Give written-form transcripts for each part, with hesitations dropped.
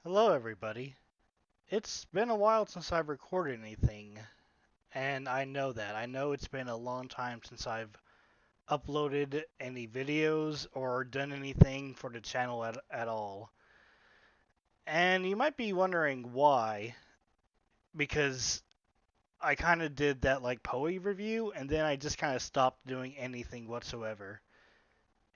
Hello, everybody. It's been a while since I've recorded anything, and I know that. I know it's been a long time since I've uploaded any videos or done anything for the channel at all. And you might be wondering why, because I kind of did that like Poe review, and then I just kind of stopped doing anything whatsoever.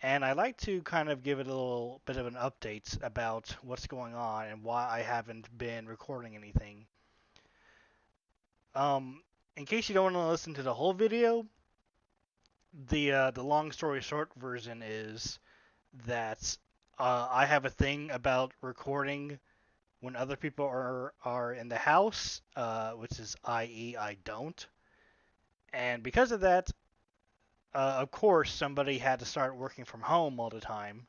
And I like to kind of give it a little bit of an update about what's going on and why I haven't been recording anything. Um, in case you don't want to listen to the whole video, the long story short version is that I have a thing about recording when other people are in the house, which is i.e. I don't. And because of that, of course, somebody had to start working from home all the time,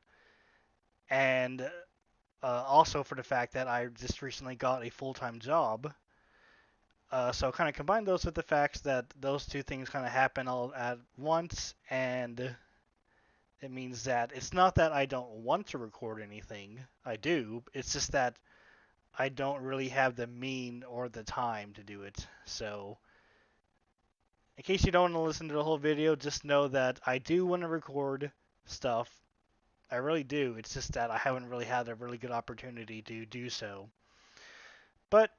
and also for the fact that I just recently got a full-time job. So kind of combine those with the facts that those two things kind of happen all at once, and it means that it's not that I don't want to record anything. I do. It's just that I don't really have the mean or the time to do it. So, in case you don't want to listen to the whole video, just know that I do want to record stuff. I really do. It's just that I haven't really had a really good opportunity to do so. But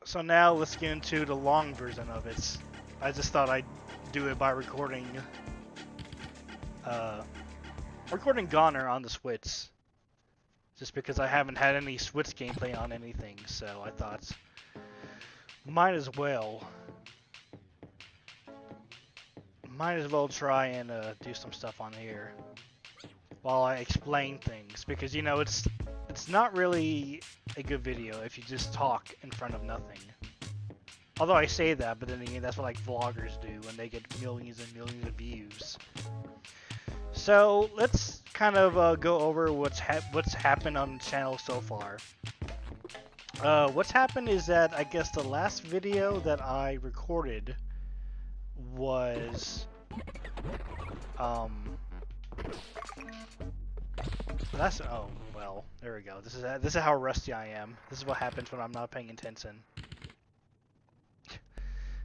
so now let's get into the long version of it. I just thought I'd do it by uh, recording GoNNER on the Switch, just because I haven't had any Switch gameplay on anything. So I thought, might as well, try and do some stuff on here while I explain things, because you know it's not really a good video if you just talk in front of nothing. Although I say that, but then again, that's what like vloggers do when they get millions and millions of views. So let's kind of go over what's happened on the channel so far. What's happened is that I guess the last video that I recorded was oh well, there we go. This is how rusty I am. This is what happens when I'm not paying attention.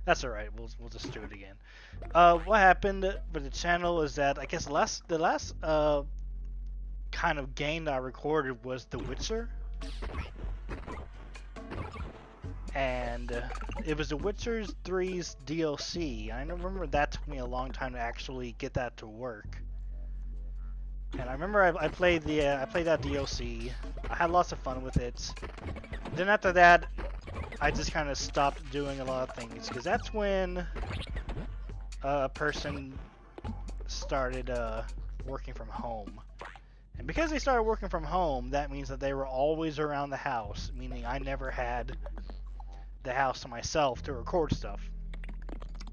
That's alright, we'll just do it again. What happened with the channel is that I guess the last kind of game that I recorded was The Witcher. And it was The Witcher 3's DLC. I remember that took me a long time to actually get that to work. And I remember I played that DLC. I had lots of fun with it. Then after that, I just kind of stopped doing a lot of things, because that's when a person started working from home. And because they started working from home, that means that they were always around the house, meaning I never had the house to myself to record stuff.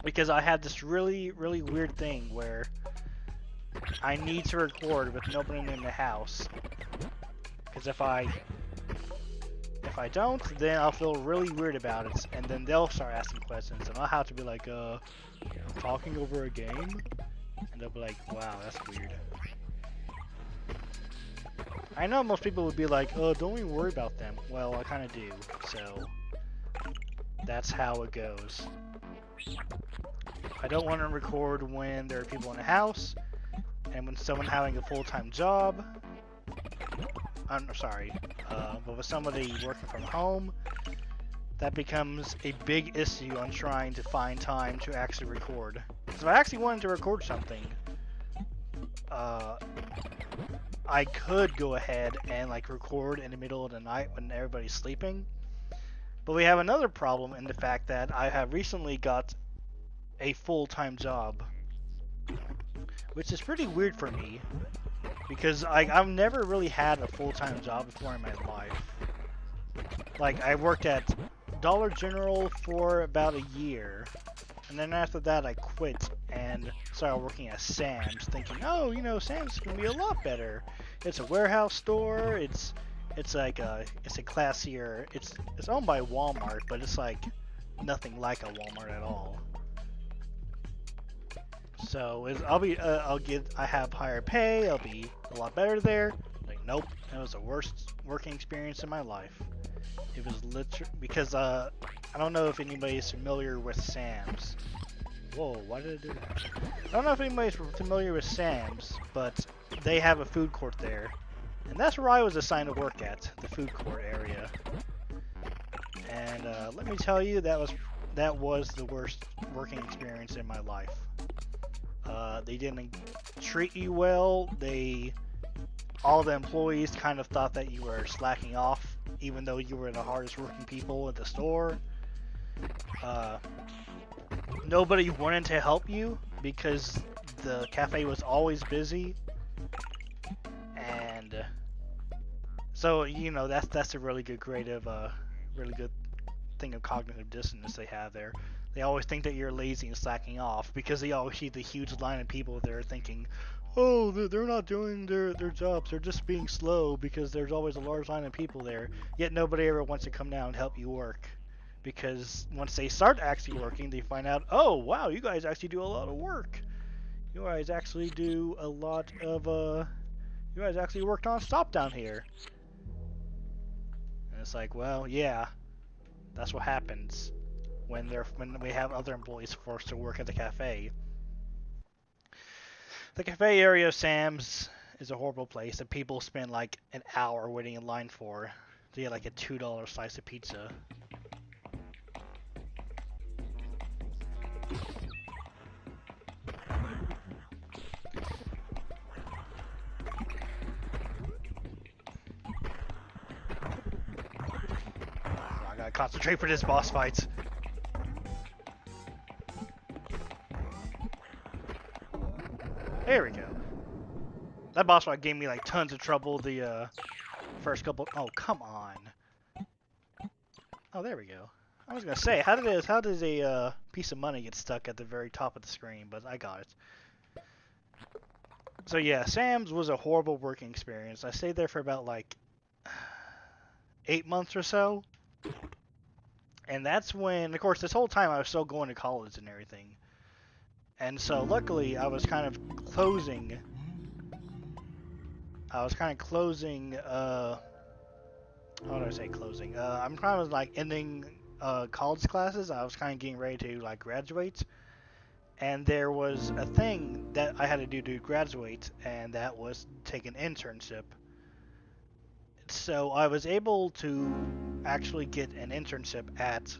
Because I had this really, really weird thing where I need to record with nobody in the house. Because if I don't, then I'll feel really weird about it, and then they'll start asking questions, and I'll have to be like, talking over a game? And they'll be like, wow, that's weird. I know most people would be like, don't even worry about them. Well, I kind of do, so that's how it goes. I don't want to record when there are people in the house, and when someone having a full-time job. I'm sorry, but with somebody working from home, that becomes a big issue on trying to find time to actually record. So if I actually wanted to record something, I could go ahead and like record in the middle of the night when everybody's sleeping. But we have another problem in the fact that I have recently got a full-time job, which is pretty weird for me, because I've never really had a full-time job before in my life. Like, I worked at Dollar General for about a year, and then after that I quit and started working at Sam's, thinking, oh, you know, Sam's gonna be a lot better. It's a warehouse store. It's like it's a classier. It's owned by Walmart, but it's like nothing like a Walmart at all. So I have higher pay. I'll be a lot better there. Like, Nope, it was the worst working experience in my life. It was literally because I don't know if anybody's familiar with Sam's. Whoa, why did I do that? I don't know if anybody's familiar with Sam's, but they have a food court there. And that's where I was assigned to work at, the food court area. And let me tell you, that was the worst working experience in my life. They didn't treat you well. All the employees kind of thought that you were slacking off, even though you were the hardest working people at the store. Nobody wanted to help you because the cafe was always busy, and so you know that's a really good grade of really good thing of cognitive dissonance they have there. They always think that you're lazy and slacking off because they always see the huge line of people there thinking, oh, they're not doing their jobs, they're just being slow because there's always a large line of people there. Yet nobody ever wants to come down and help you work. Because once they start actually working, they find out, oh, wow, you guys actually do a lot of work. You guys actually do a lot of, you guys actually worked on stop down here. And it's like, well, yeah, that's what happens when we have other employees forced to work at the cafe. The cafe area of Sam's is a horrible place that people spend like an hour waiting in line for to get like a $2 slice of pizza. I gotta concentrate for this boss fight. There we go. That boss fight gave me like tons of trouble the first couple. Oh, come on. Oh, there we go. I was gonna say, how does a piece of money get stuck at the very top of the screen? But I got it. So yeah, Sam's was a horrible working experience. I stayed there for about like 8 months or so, and that's when, of course, this whole time I was still going to college and everything. And so luckily, I was kind of closing. How do I say closing? I'm kind of like ending college classes. I was kind of getting ready to like graduate, and there was a thing that I had to do to graduate, and that was take an internship. So I was able to actually get an internship at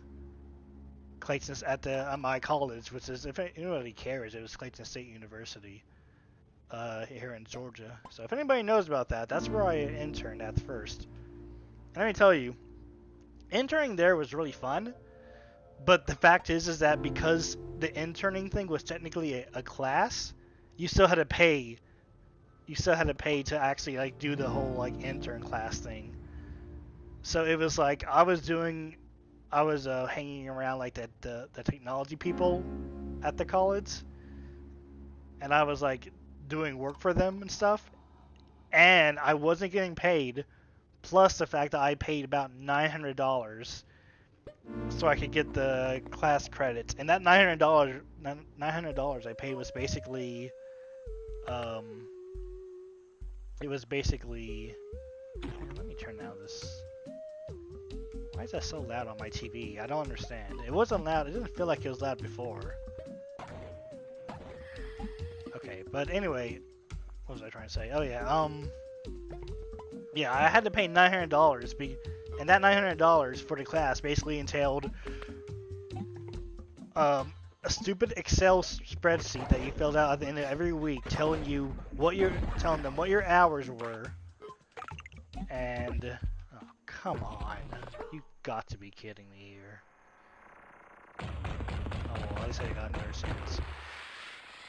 Clayton's at my college, which is, if anybody cares, it was Clayton State University here in Georgia. So if anybody knows about that, that's where I interned at first. And let me tell you, interning there was really fun. But the fact is that because the interning thing was technically a class, you still had to pay. You still had to pay to actually like do the whole like intern class thing. So it was like I was hanging around like the technology people at the college, and I was like doing work for them and stuff, and I wasn't getting paid. Plus the fact that I paid about $900 so I could get the class credits, and that $900 I paid was basically, it was basically. Let me turn down this. Why is that so loud on my TV? I don't understand. It wasn't loud. It didn't feel like it was loud before. Okay, but anyway, what was I trying to say? Oh yeah, yeah, I had to pay $900, and that $900 for the class basically entailed a stupid Excel spreadsheet that you filled out at the end of every week, telling them what your hours were, and oh, come on, you got to be kidding me here. Oh, well, I said I got another sentence.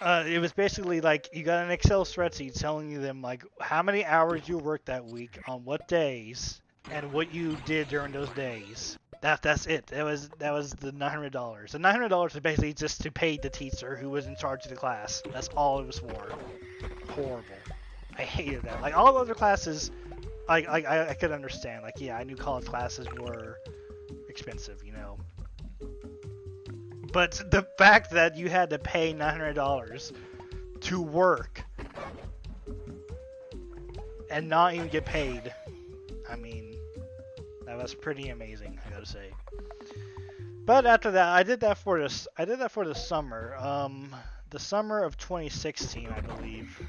It was basically like you got an Excel spreadsheet telling you them like how many hours you worked that week on what days and what you did during those days. That's it. That was the $900. The $900 was basically just to pay the teacher who was in charge of the class. That's all it was for. Horrible. I hated that. Like all other classes, I could understand. Like yeah, I knew college classes were expensive, you know. But the fact that you had to pay $900 to work, and not even get paid. I mean, that was pretty amazing, I gotta say. But after that, I did that for this. I did that for the summer. The summer of 2016, I believe.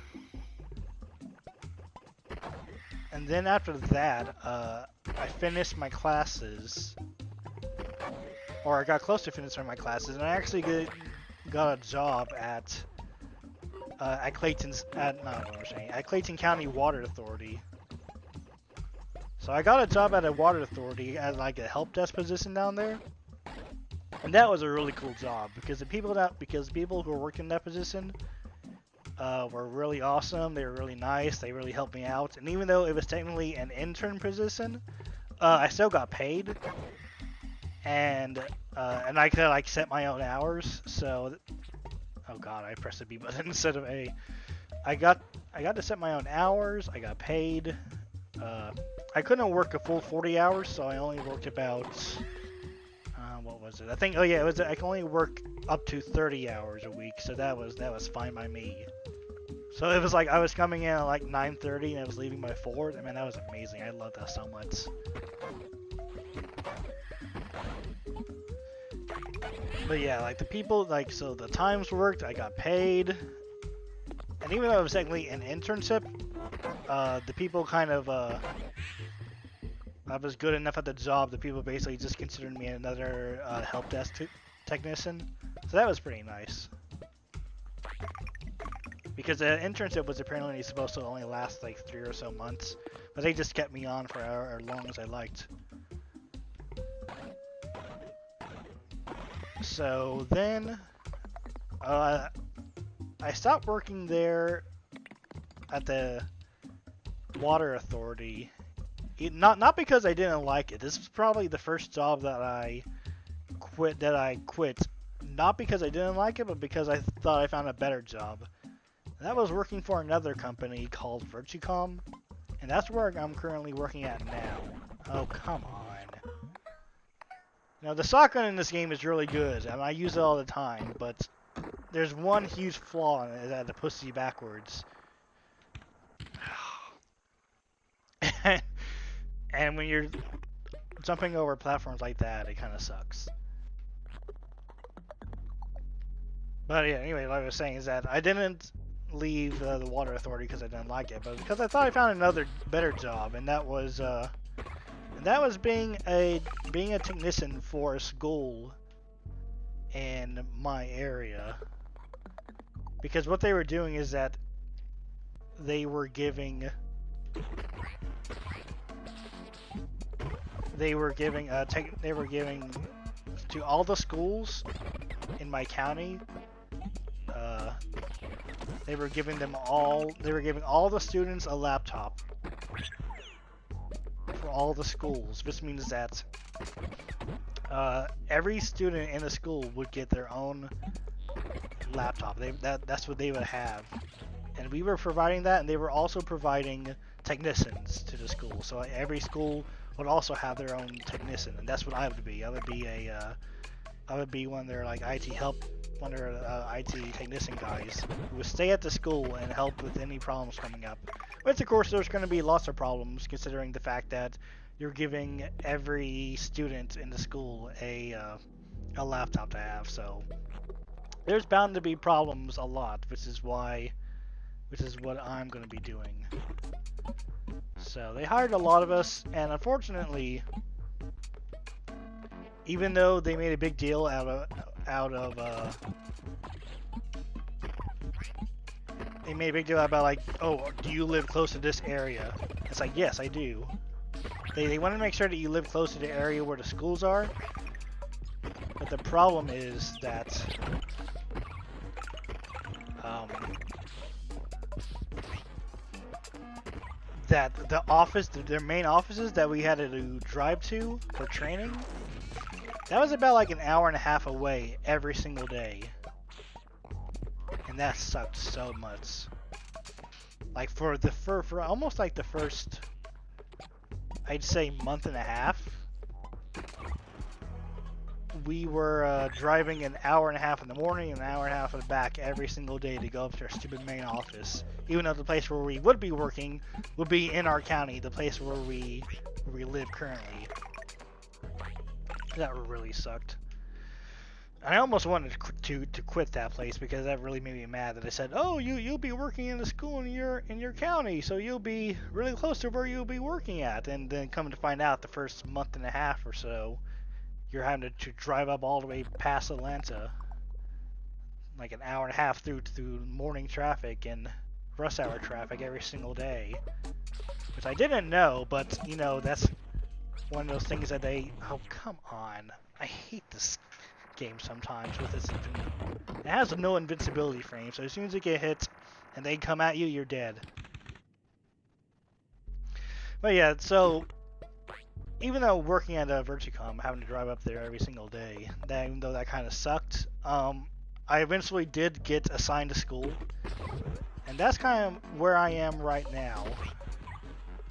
And then after that, I finished my classes, or I got close to finishing my classes, and I actually got a job at Clayton County Water Authority. So I got a job at a water authority as like a help desk position down there, and that was a really cool job because the people who were working in that position were really awesome. They were really nice. They really helped me out, and even though it was technically an intern position, I still got paid, and I could like set my own hours. So, oh god, I pressed the B button instead of A. I got to set my own hours. I got paid. I couldn't work a full 40 hours, so I only worked about, what was it? I think, oh yeah, it was, I can only work up to 30 hours a week, so that was fine by me. So it was like, I was coming in at like 9:30 and I was leaving by 4. I mean, that was amazing. I loved that so much. But yeah, like the people, like, so the times worked, I got paid, and even though it was technically an internship, the people kind of, I was good enough at the job that people basically just considered me another help desk technician. So that was pretty nice. Because the internship was apparently supposed to only last like 3 or so months, but they just kept me on for as long as I liked. So then, I stopped working there at the water authority. Not because I didn't like it. This was probably the first job that I quit. Not because I didn't like it, but because I thought I found a better job. And that was working for another company called Virtucom, and that's where I'm currently working at now. Oh, come on. Now, the shotgun in this game is really good, and I use it all the time, but there's one huge flaw in it that it pushes you backwards. And when you're jumping over platforms like that, it kind of sucks. But yeah, anyway, what I was saying is that I didn't leave the water authority because I didn't like it, but because I thought I found another better job, and that was being a technician for a school in my area. Because what they were doing is that they were giving to all the schools in my county. They were giving all the students a laptop for all the schools. This means that every student in the school would get their own laptop. That's what they would have, and we were providing that, and they were also providing technicians to the school. So every school would also have their own technician, and that's what I would be. I would be one of their like one of their IT technician guys who would stay at the school and help with any problems coming up. Which of course there's going to be lots of problems considering the fact that you're giving every student in the school a laptop to have. So there's bound to be problems a lot, which is what I'm going to be doing. So they hired a lot of us, and unfortunately, even though they made a big deal they made a big deal about like, oh, do you live close to this area? It's like, yes, I do. They want to make sure that you live close to the area where the schools are. But the problem is that their main offices that we had to drive to for training, that was about like an hour and a half away every single day. And that sucked so much. Like for almost like the first, I'd say, month and a half, we were driving an hour and a half in the morning and an hour and a half in the back every single day to go up to our stupid main office even though the place where we would be working would be in our county, the place where we live currently. That really sucked. I almost wanted to quit that place because that really made me mad that I said, "Oh, you'll be working in a school in your county, so you'll be really close to where you'll be working at." And then come to find out, the first month and a half or so, you're having to drive up all the way past Atlanta, like an hour and a half through morning traffic and rush hour traffic every single day, which I didn't know. But you know, that's one of those things that they. Oh, come on! I hate this game sometimes with its. It has no invincibility frame, so as soon as you get hit and they come at you, you're dead. But yeah, so even though working at a Verticom, having to drive up there every single day, even though that kind of sucked, I eventually did get assigned to school, and that's kind of where I am right now.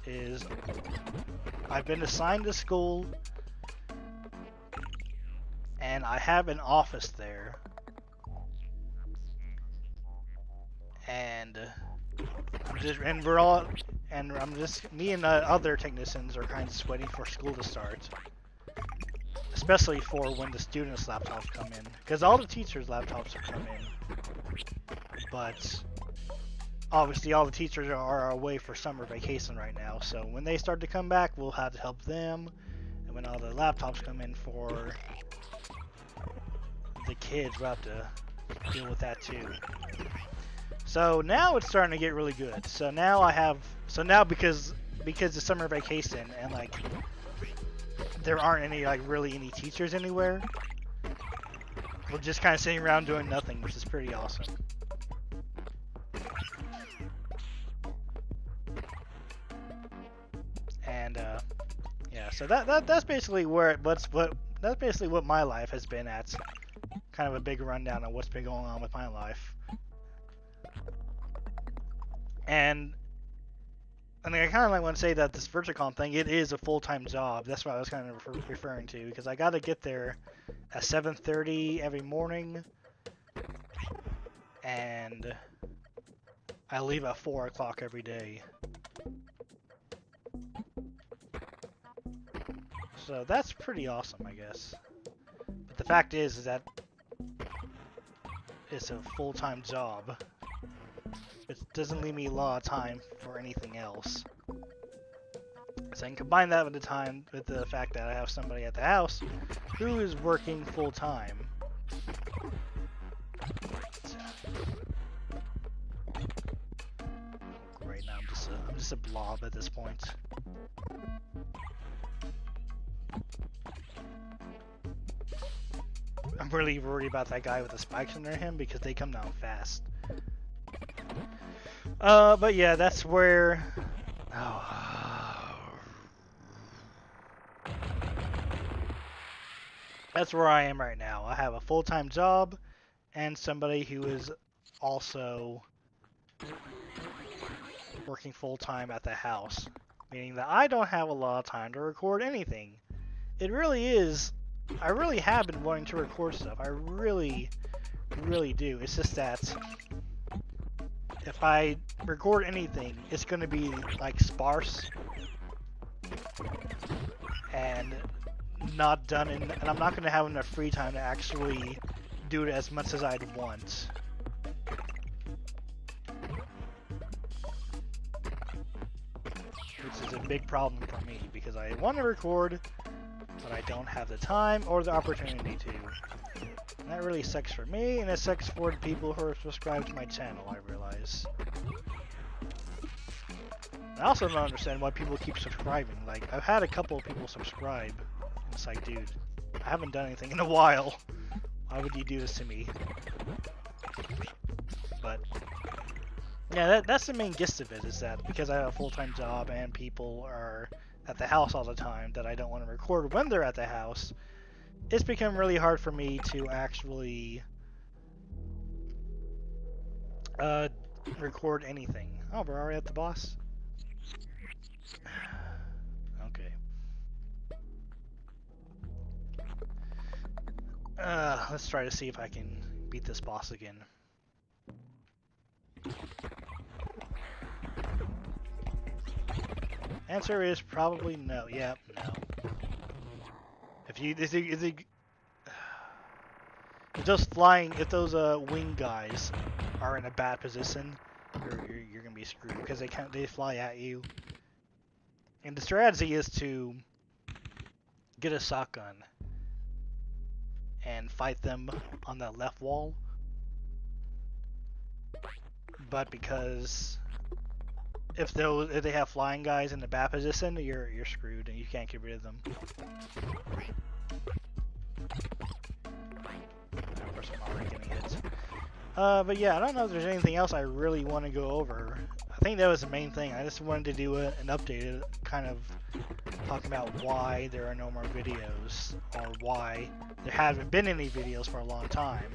Is I've been assigned to school, and I have an office there, and me and other technicians are kind of just waiting for school to start, especially for when the students' laptops come in, because all the teachers' laptops are coming in, but obviously all the teachers are away for summer vacation right now, so when they start to come back, we'll have to help them, and when all the laptops come in for the kids, we'll have to deal with that too. So now it's starting to get really good. So now because the summer vacation and like there aren't any really any teachers anywhere, we're just kind of sitting around doing nothing, which is pretty awesome. And yeah, so that's basically that's basically what my life has been at. Kind of a big rundown on what's been going on with my life. And I kind of want to say that this Verticom thing, it is a full-time job. That's what I was kind of referring to, because I got to get there at 7:30 every morning, and I leave at 4 o'clock every day. So that's pretty awesome, I guess. But the fact is that it's a full-time job. It doesn't leave me a lot of time for anything else. So I can combine that with the fact that I have somebody at the house who is working full-time. Great, now I'm just a blob at this point. I'm really worried about that guy with the spikes under him because they come down fast. But yeah, that's where. That's where I am right now. I have a full-time job and somebody who is also working full-time at the house, meaning that I don't have a lot of time to record anything. It really is. I really have been wanting to record stuff. I really do. It's just that if I record anything, it's going to be like sparse and not done, and I'm not going to have enough free time to actually do it as much as I'd want. Which is a big problem for me because I want to record, but I don't have the time or the opportunity to. And that really sucks for me, and it sucks for the people who are subscribed to my channel, I realize. I also don't understand why people keep subscribing. Like, I've had a couple of people subscribe, and it's like, dude, I haven't done anything in a while. Why would you do this to me? But, yeah, that's the main gist of it, is that because I have a full-time job and people are at the house all the time that I don't want to record when they're at the house, it's become really hard for me to actually record anything. Oh, we're already at the boss? Okay. Let's try to see if I can beat this boss again. Answer is probably no. Yeah, no. If those wing guys are in a bad position, you're gonna be screwed because they fly at you. And the strategy is to get a shotgun and fight them on that left wall. But because if they have flying guys in the bad position, you're screwed and you can't get rid of them. Of course, I'm already getting hit. But yeah, I don't know if there's anything else I really want to go over. I think that was the main thing. I just wanted to do an updated kind of talking about why there are no more videos, or why there haven't been any videos for a long time.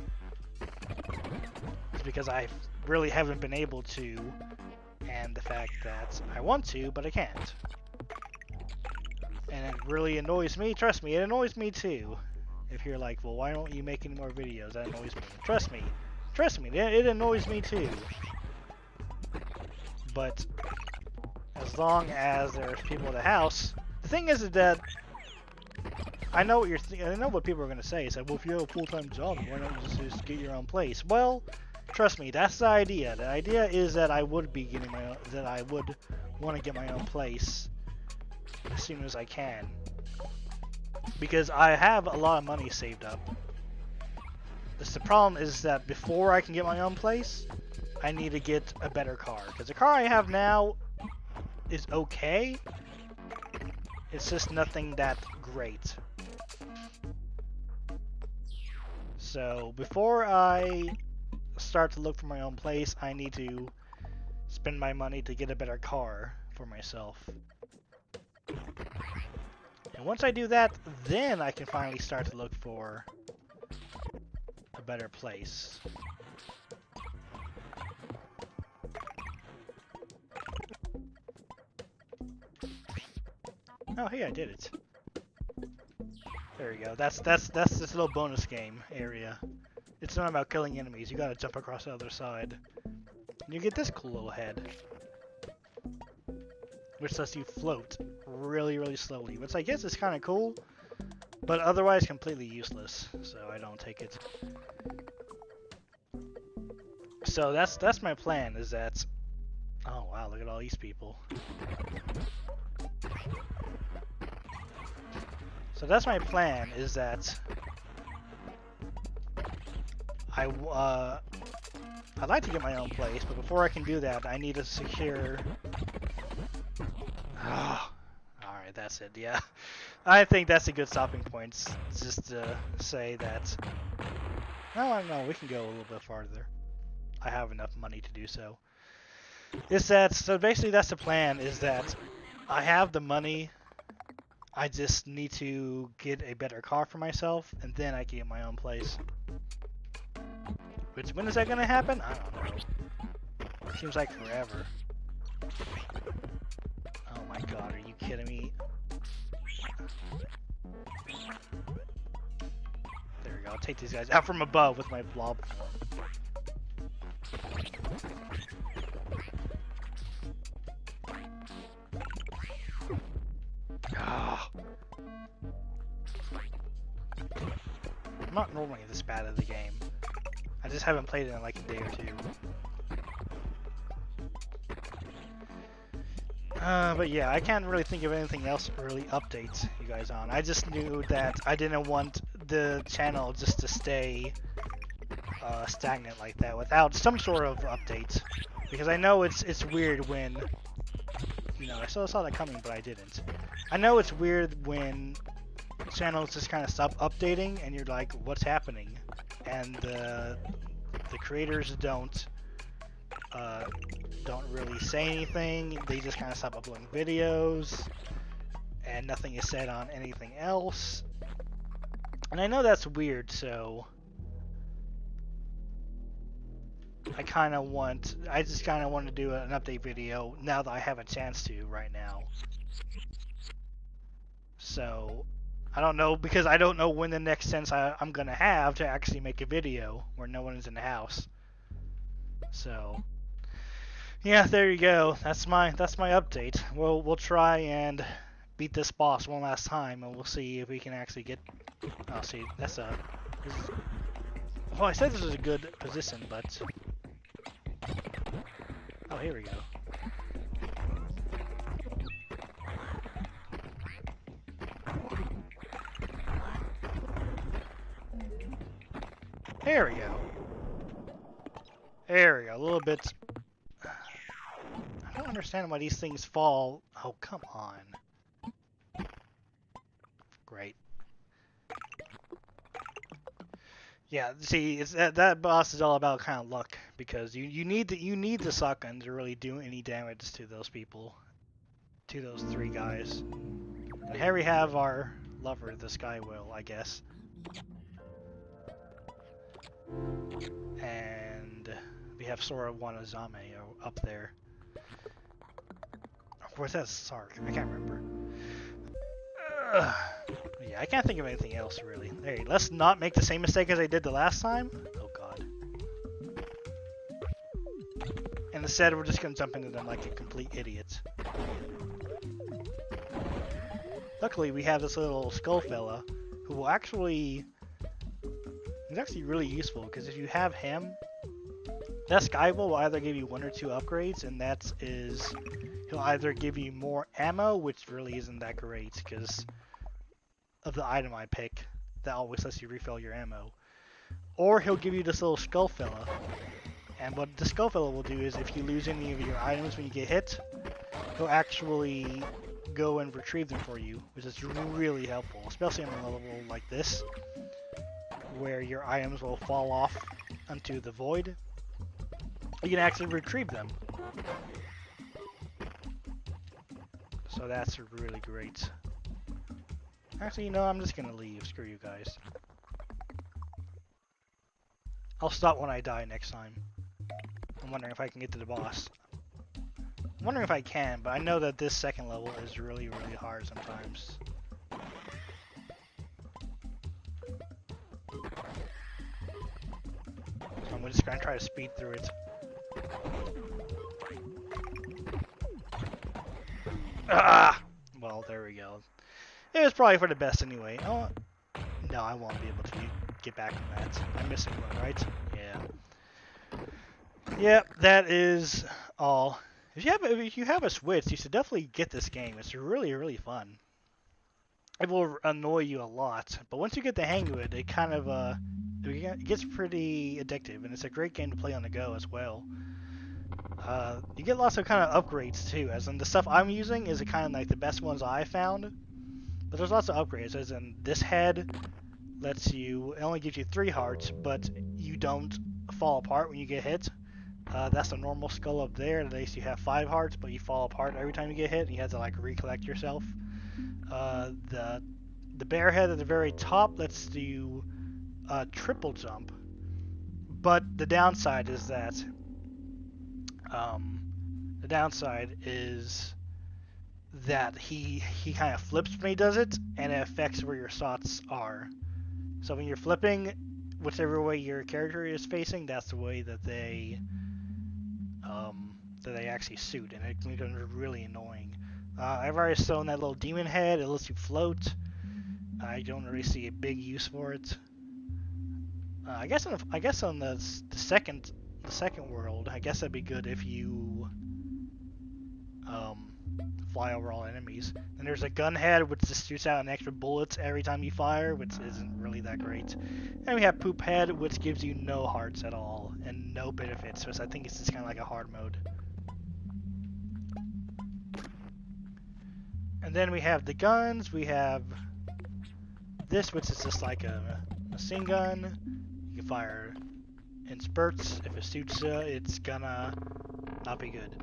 It's because I really haven't been able to, and the fact that I want to, but I can't. And it really annoys me. Trust me, it annoys me too. If you're like, well, why don't you make any more videos? That annoys me. Trust me, it annoys me too. But as long as there's people in the house, the thing is that I know what I know what people are gonna say. It's like, well, if you have a full-time job, why don't you just get your own place? Well, trust me, that's the idea. The idea is that I would be getting my own, that I would want to get my own place as soon as I can, because I have a lot of money saved up. The problem is that before I can get my own place, I need to get a better car, because the car I have now is okay. It's just nothing that great. So before I start to look for my own place, I need to spend my money to get a better car for myself. And once I do that, then I can finally start to look for a better place. Oh, hey, I did it. There we go. That's this little bonus game area. It's not about killing enemies. You gotta jump across the other side. And you get this cool little head, which lets you float really, really slowly. Which I guess is kind of cool, but otherwise completely useless. So I don't take it. So that's my plan. Is that? Oh wow! Look at all these people. So that's my plan, is that I'd like to get my own place, but before I can do that, I need to secure... Oh, alright, that's it, yeah. I think that's a good stopping point, just to say that... No, I don't know, we can go a little bit farther. I have enough money to do so. So basically that's the plan, is that I have the money... I just need to get a better car for myself, and then I can get my own place. Which, when is that gonna happen? I don't know. Seems like forever. Oh my god, are you kidding me? There we go, I'll take these guys out from above with my blob form. I'm not normally this bad at the game. I just haven't played it in like a day or two. But yeah, I can't really think of anything else to really update you guys on. I just knew that I didn't want the channel just to stay stagnant like that without some sort of update. Because I know it's weird when, you know, I saw that coming, but I didn't. I know it's weird when channels just kind of stop updating and you're like, what's happening? And the creators don't really say anything. They just kind of stop uploading videos and nothing is said on anything else. And I know that's weird, so I just kind of want to do an update video now that I have a chance to right now. So I don't know, because I don't know when the next chance I'm gonna have to actually make a video where no one is in the house. So Yeah, there you go. That's my update. We'll try and beat this boss one last time, and we'll see if we can actually get. Oh, see, that's a. This is, well, I said this was a good position, but. Oh, here we go. There we go. There we go. A little bit. I don't understand why these things fall. Oh, come on. Great. Yeah, see, it's that boss is all about kind of luck because you need the shotgun to really do any damage to those people, to those three guys. And here we have our lover, the Sky Whale, I guess. And we have Sora Wanazame up there. Where's that Sark? I can't remember. Ugh. Yeah, I can't think of anything else really. Hey, let's not make the same mistake as I did the last time. Oh god. And instead, we're just gonna jump into them like a complete idiot. Luckily, we have this little skull fella who will actually. He's actually really useful because if you have him, that Sky will either give you 1 or 2 upgrades, and that is he'll either give you more ammo, which really isn't that great because of the item I pick that always lets you refill your ammo, or he'll give you this little skull fella. And what the skull fella will do is if you lose any of your items when you get hit, he'll actually go and retrieve them for you, which is really helpful, especially on a level like this, where your items will fall off onto the void. You can actually retrieve them. So that's really great. Actually, you know, I'm just gonna leave. Screw you guys. I'll stop when I die next time. I'm wondering if I can get to the boss. I'm wondering if I can, but I know that this second level is really, really hard sometimes. So I'm just gonna try to speed through it. Ah! Well, there we go. It was probably for the best anyway. Oh, no, I won't be able to get back on that. I'm missing one, right? Yeah. Yep, that is all. If you have a Switch, you should definitely get this game. It's really, really fun. It will annoy you a lot, but once you get the hang of it, it kind of it gets pretty addictive, and it's a great game to play on the go as well. You get lots of kind of upgrades too, as in the stuff I'm using is kind of like the best ones I found. But there's lots of upgrades, as in this head lets you, it only gives you 3 hearts, but you don't fall apart when you get hit. That's the normal skull up there, at least you have 5 hearts, but you fall apart every time you get hit, and you have to like recollect yourself. The bear head at the very top lets you triple jump, but the downside is that he kind of flips when he does it, and it affects where your shots are. So when you're flipping, whichever way your character is facing, that's the way that they actually shoot, and it becomes really annoying. I've already shown that little demon head. It lets you float. I don't really see a big use for it. I guess on the second world, I guess that'd be good if you fly over all enemies. And there's a gun head which just shoots out an extra bullets every time you fire, which isn't really that great. And we have poop head, which gives you no hearts at all and no benefits, so I think it's just kind of like a hard mode. And then we have the guns. We have this, which is just like a machine gun. You can fire in spurts. If it suits you, it's gonna not be good.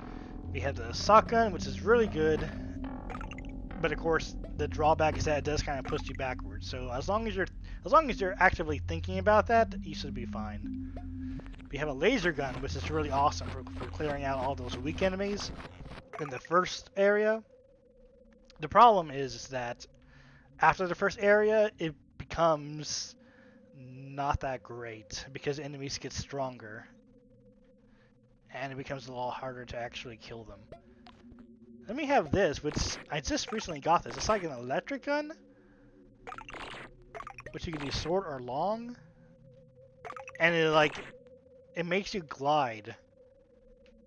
We have the shotgun, which is really good, but of course the drawback is that it does kind of push you backwards. So as long as you're actively thinking about that, you should be fine. We have a laser gun, which is really awesome for clearing out all those weak enemies in the first area. The problem is that after the first area, it becomes not that great because enemies get stronger. and it becomes a lot harder to actually kill them. Then we have this, which I just recently got this. It's like an electric gun, which you can do short or long, and it makes you glide,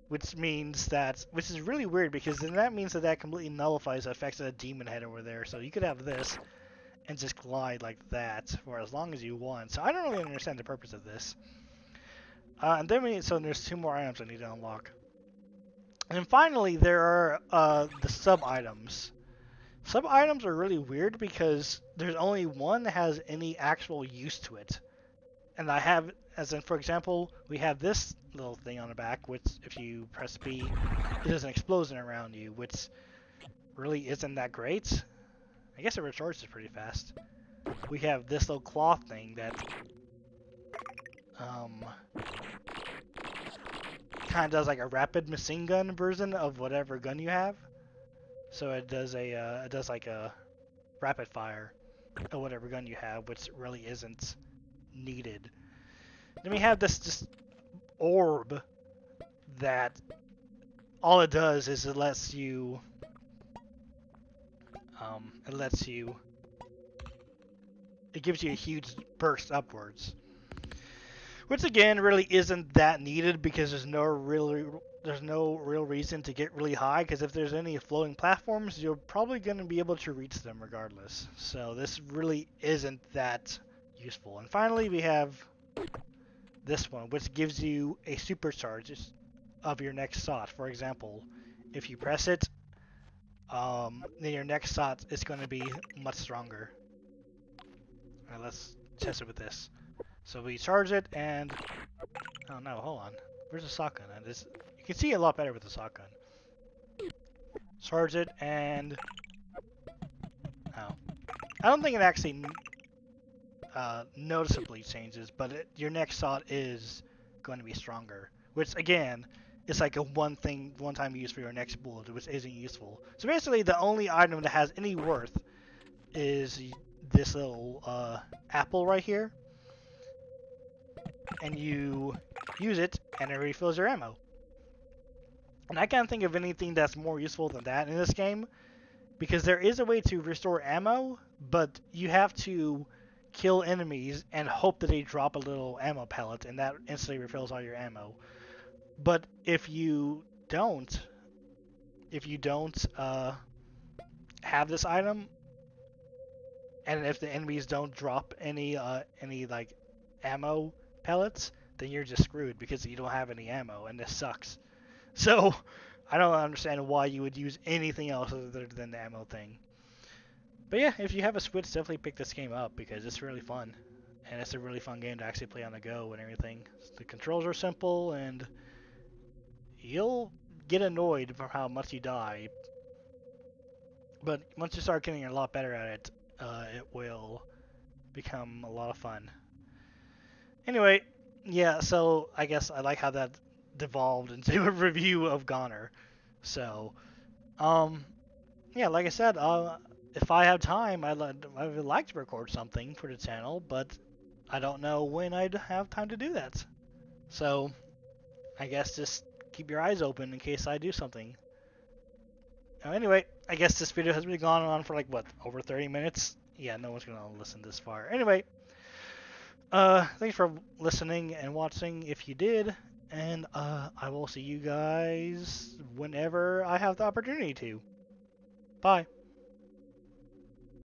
which is really weird because then that means that completely nullifies the effects of the demon head over there. So you could have this and just glide like that for as long as you want. So I don't really understand the purpose of this. And then so there's 2 more items I need to unlock. And finally, there are the sub-items. Sub-items are really weird because there's only one that has any actual use to it. And I have, as in, for example, we have this little thing on the back, which if you press B, it does an explosion around you, which really isn't that great. I guess it recharges pretty fast. We have this little cloth thing that kind of does like a rapid machine gun version of whatever gun you have. So it does like a rapid fire of whatever gun you have, which really isn't needed. Then we have this orb that all it does is it gives you a huge burst upwards. Which again really isn't that needed because there's no real reason to get really high, because if there's any floating platforms, you're probably going to be able to reach them regardless. So this really isn't that useful. And finally we have this one, which gives you a supercharge of your next shot. For example, if you press it, then your next shot is going to be much stronger. Alright, let's test it with this. So we charge it, and oh no, hold on. Where's the shotgun? You can see a lot better with the shotgun. Charge it, and oh, I don't think it actually noticeably changes, but your next shot is going to be stronger. Which again, is like a one-time use for your next bullet, which isn't useful. So basically, the only item that has any worth is this little apple right here. And you use it, and it refills your ammo. And I can't think of anything that's more useful than that in this game, because there is a way to restore ammo, but you have to kill enemies and hope that they drop a little ammo pellet, and that instantly refills all your ammo. But if you don't have this item, and if the enemies don't drop any like ammo pellets, then you're just screwed because you don't have any ammo, and this sucks. So I don't understand why you would use anything else other than the ammo thing. But yeah, if you have a Switch, definitely pick this game up because it's really fun, and it's a really fun game to actually play on the go and everything. The controls are simple, and you'll get annoyed for how much you die, but once you start getting a lot better at it, it will become a lot of fun. Anyway, yeah, so I guess I like how that devolved into a review of GoNNER. So, yeah, like I said, if I have time, I would like to record something for the channel, but I don't know when I'd have time to do that. So, I guess just keep your eyes open in case I do something. Anyway, I guess this video has been gone on for like, what, over 30 minutes? Yeah, no one's gonna listen this far. Anyway, thanks for listening and watching if you did, and I will see you guys whenever I have the opportunity to. Bye.